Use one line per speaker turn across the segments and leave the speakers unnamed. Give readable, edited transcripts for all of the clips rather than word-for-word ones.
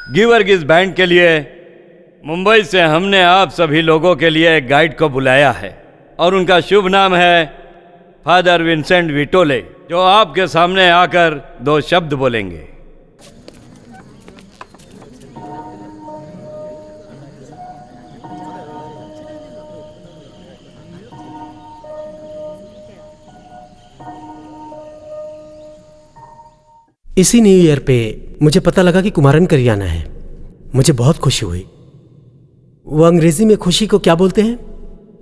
Giver गिज band के लिए मुंबई से हमने आप सभी लोगों के लिए एक गाइड को बुलाया है और उनका शुभ नाम है फादर विंसेंट विटोले, जो आपके सामने आकर 2 शब्द बोलेंगे।
इसी न्यू ईयर पे मुझे पता लगा कि कुमारन करी आना है। मुझे बहुत खुशी हुई। वो अंग्रेजी में खुशी को क्या बोलते हैं,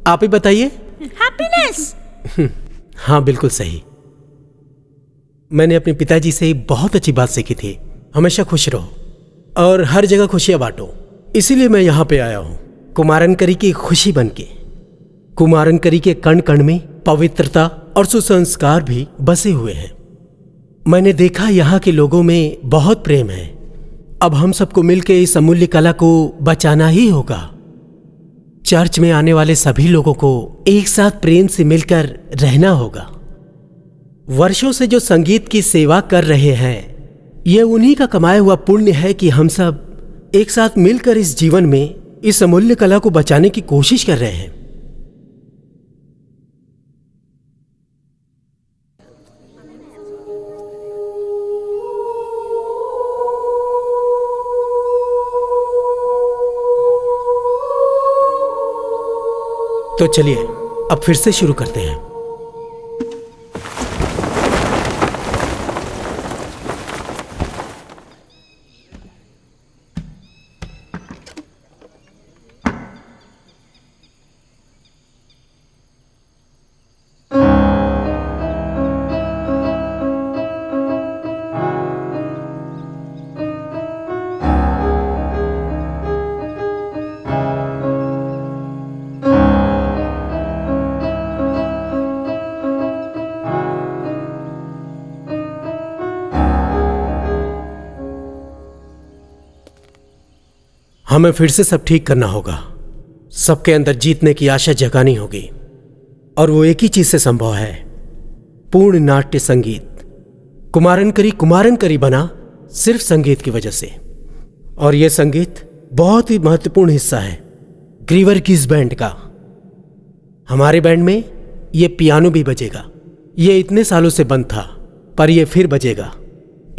आप ही बताइए?
हैप्पीनेस।
हाँ, बिल्कुल सही। मैंने अपने पिताजी से बहुत अच्छी बात सीखी थी, हमेशा खुश रहो और हर जगह खुशियां बांटो। इसीलिए मैं यहाँ पे आया हूँ, कुमारन करी की खुशी बनके। कुमारन करी के कण कण में पवित्रता और सुसंस्कार भी बसे हुए हैं। मैंने देखा यहाँ के लोगों में बहुत प्रेम है। अब हम सबको मिलकर इस अमूल्य कला को बचाना ही होगा। चर्च में आने वाले सभी लोगों को एक साथ प्रेम से मिलकर रहना होगा। वर्षों से जो संगीत की सेवा कर रहे हैं, ये उन्हीं का कमाया हुआ पुण्य है कि हम सब एक साथ मिलकर इस जीवन में इस अमूल्य कला को बचाने की कोशिश कर रहे हैं। तो चलिए अब फिर से शुरू करते हैं। हमें फिर से सब ठीक करना होगा। सबके अंदर जीतने की आशा जगानी होगी और वो एक ही चीज से संभव है, पूर्ण नाट्य संगीत। कुमारन करी बना सिर्फ संगीत की वजह से, और यह संगीत बहुत ही महत्वपूर्ण हिस्सा है गिवर गिज बैंड का। हमारे बैंड में यह पियानो भी बजेगा। यह इतने सालों से बंद था, पर यह फिर बजेगा।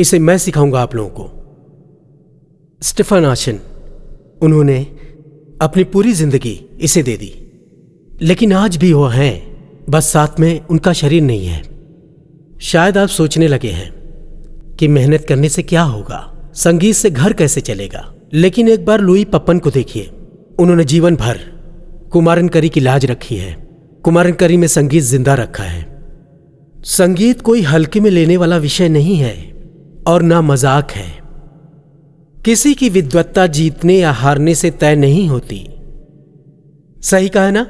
इसे मैं सिखाऊंगा आप लोगों को। स्टीफन आशन, उन्होंने अपनी पूरी जिंदगी इसे दे दी, लेकिन आज भी वो हैं, बस साथ में उनका शरीर नहीं है। शायद आप सोचने लगे हैं कि मेहनत करने से क्या होगा, संगीत से घर कैसे चलेगा। लेकिन एक बार लुई पप्पन को देखिए। उन्होंने जीवन भर कुमारन करी की लाज रखी है। कुमारन करी में संगीत जिंदा रखा है। संगीत कोई हल्के में लेने वाला विषय नहीं है और ना मजाक है। किसी की विद्वत्ता जीतने या हारने से तय नहीं होती। सही कहा ना?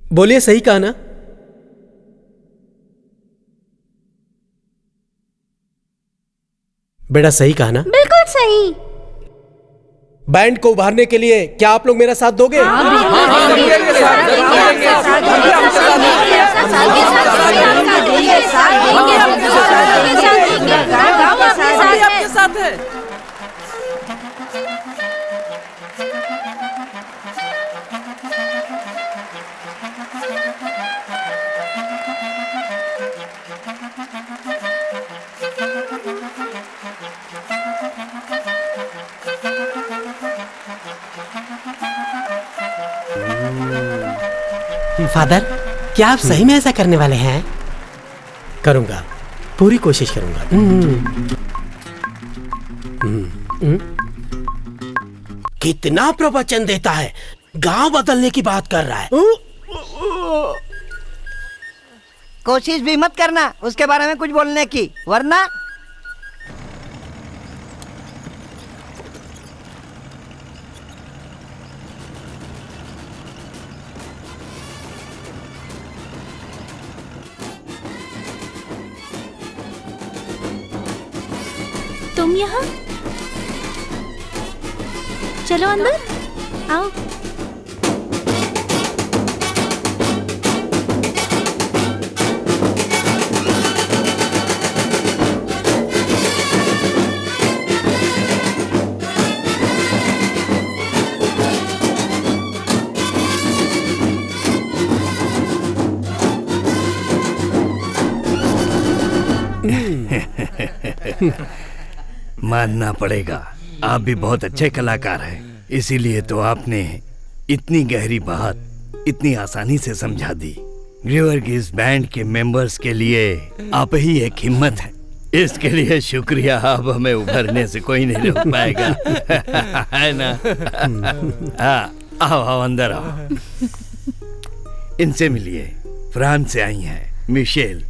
बोलिए, सही कहा ना? बेटा सही कहा ना?
बिल्कुल सही।
बैंड को उभारने के लिए क्या आप लोग मेरा साथ दोगे?
आपके साथ है।
फादर, क्या आप सही में ऐसा करने वाले हैं? करूंगा, पूरी कोशिश करूंगा। कितना प्रवचन देता है, गांव बदलने की बात कर रहा है।
कोशिश भी मत करना उसके बारे में कुछ बोलने की, वरना
तुम यहाँ? चलो अंदर आओ।
मानना पड़ेगा, आप भी बहुत अच्छे कलाकार हैं, इसीलिए तो आपने इतनी गहरी बात इतनी आसानी से समझा दी। ग्रीवर की इस बैंड के मेंबर्स के लिए आप ही एक हिम्मत है, इसके लिए शुक्रिया। अब हमें उभरने से कोई नहीं रोक पाएगा। है ना? हाँ, आओ आओ अंदर आओ। इनसे मिलिए, फ्रांस से आई हैं, मिशेल।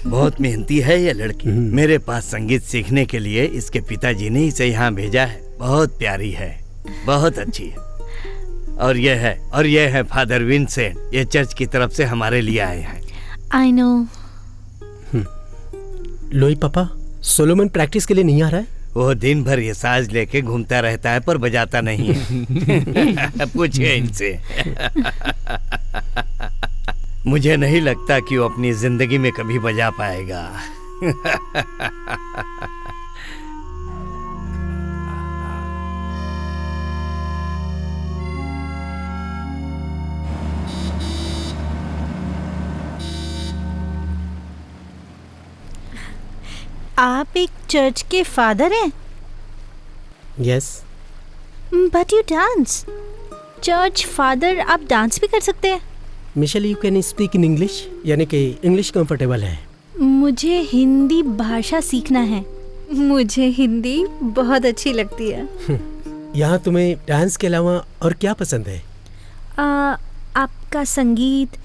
बहुत मेहनती है ये लड़की। मेरे पास संगीत सीखने के लिए इसके पिताजी ने इसे यहाँ भेजा है। बहुत प्यारी है, बहुत अच्छी है। और ये है फादर विंसेंट, ये चर्च की तरफ से हमारे लिए आए हैं।
I know.
लोई पापा, सोलोमन प्रैक्टिस के लिए नहीं आ रहा है?
वो दिन भर ये साज लेके घूमता रहता है पर बजाता नहीं है। पूछिए इनसे। मुझे नहीं लगता कि वो अपनी जिंदगी में कभी बजा पाएगा।
आप एक चर्च के फादर हैं?
Yes.
But you dance. Church father, आप डांस भी कर सकते हैं?
Michelle, you can speak in English, यानी कि इंग्लिश कंफर्टेबल है?
मुझे हिंदी भाषा सीखना है। मुझे हिंदी बहुत अच्छी लगती है।
यहाँ तुम्हें डांस के अलावा और क्या पसंद है?
आपका संगीत,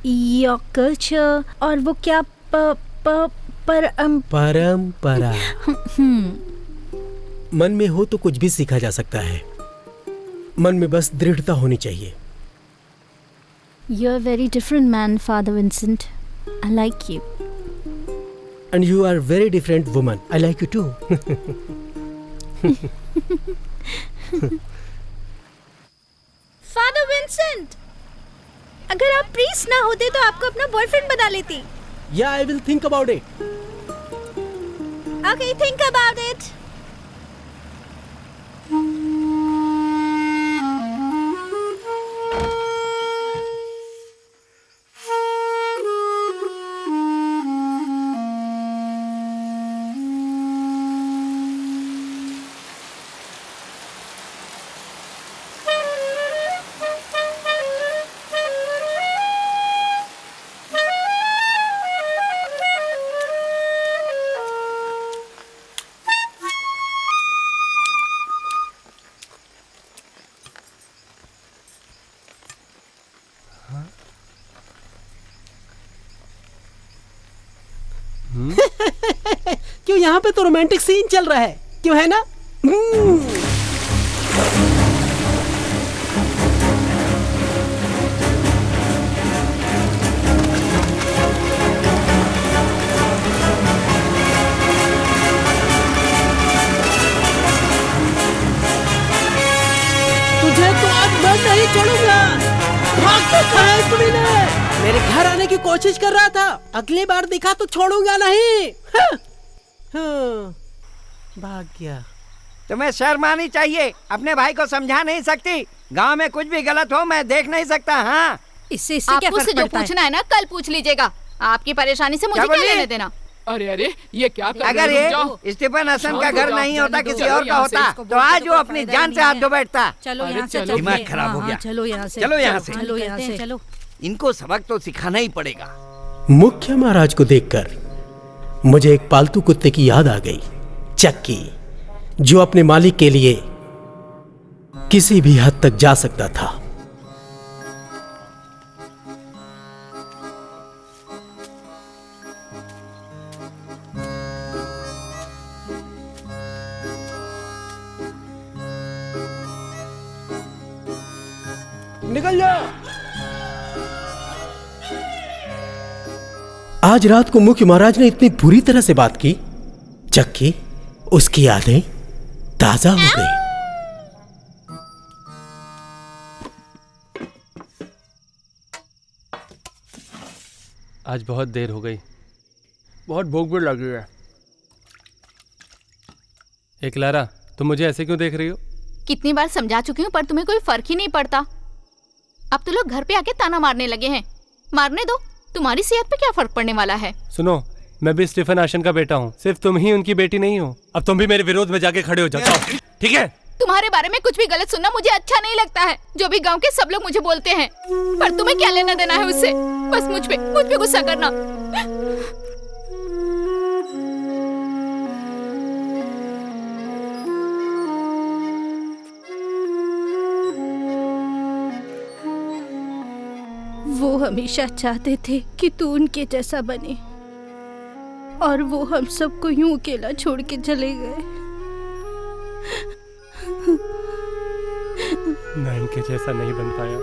योर कल्चर, और वो क्या
परंपरा। मन में हो तो कुछ भी सीखा जा सकता है, मन में बस दृढ़ता होनी चाहिए।
You're a very different man, Father Vincent. I like you.
And you are a very different woman. I like you too.
Father Vincent, अगर आप प्रीस्ट ना होते तो आपको अपना बॉयफ्रेंड बना लेती।
Yeah, I will think about it.
Okay, think about it.
क्यों, यहाँ पे तो रोमांटिक सीन चल रहा है, क्यों, है ना? तुझे तो आज मैं नहीं छोड़ूंगा। भाग तो कहा है तुम्हें? मेरे घर आने की कोशिश कर रहा था, अगली बार दिखा तो छोड़ूंगा नहीं। हाँ, भाग गया।
तुम्हें शर्म आनी चाहिए, अपने भाई को समझा नहीं सकती? गांव में कुछ भी गलत हो मैं देख नहीं सकता। हाँ,
इससे क्या फर्क पड़ता है? जो पूछना है ना कल पूछ लीजिएगा, आपकी परेशानी से मुझे क्या लेने देना।
अरे अरे, ये क्या कर
अगर ये स्टीफन हसन का घर नहीं होता, किसी और का होता, तो आज वो अपनी जान से हाथ धो बैठता।
चलो यहाँ से,
दिमाग खराब हो गया।
चलो यहाँ से,
चलो यहाँ से,
चलो यहाँ से, चलो।
इनको सबक तो सिखाना ही पड़ेगा।
मुख्य महाराज को देखकर मुझे एक पालतू कुत्ते की याद आ गई, चक्की, जो अपने मालिक के लिए किसी भी हद तक जा सकता था। निकल जाओ। आज रात को मुख्य महाराज ने इतनी बुरी तरह से बात की, चक्की, उसकी यादें ताजा हो गई।
आज बहुत देर हो गई, बहुत भूख भी लगी है। एक लारा, तुम मुझे ऐसे क्यों देख रही हो?
कितनी बार समझा चुकी हूँ पर तुम्हें कोई फर्क ही नहीं पड़ता। अब तो लोग घर पे आके ताना मारने लगे हैं। मारने दो, तुम्हारी सेहत पे क्या फर्क पड़ने वाला है?
सुनो, मैं भी स्टीफन आशन का बेटा हूँ, सिर्फ तुम ही उनकी बेटी नहीं हो। अब तुम भी मेरे विरोध में जाके खड़े हो जाओ, ठीक है?
तुम्हारे बारे में कुछ भी गलत सुनना मुझे अच्छा नहीं लगता है। जो भी गांव के सब लोग मुझे बोलते हैं, पर तुम्हें क्या लेना देना है उससे? बस मुझ पे गुस्सा करना।
वो हमेशा चाहते थे कि तू उनके जैसा बने, और वो हम सबको यूं अकेला छोड़ के चले गए।
मैं इनके जैसा नहीं बन पाया।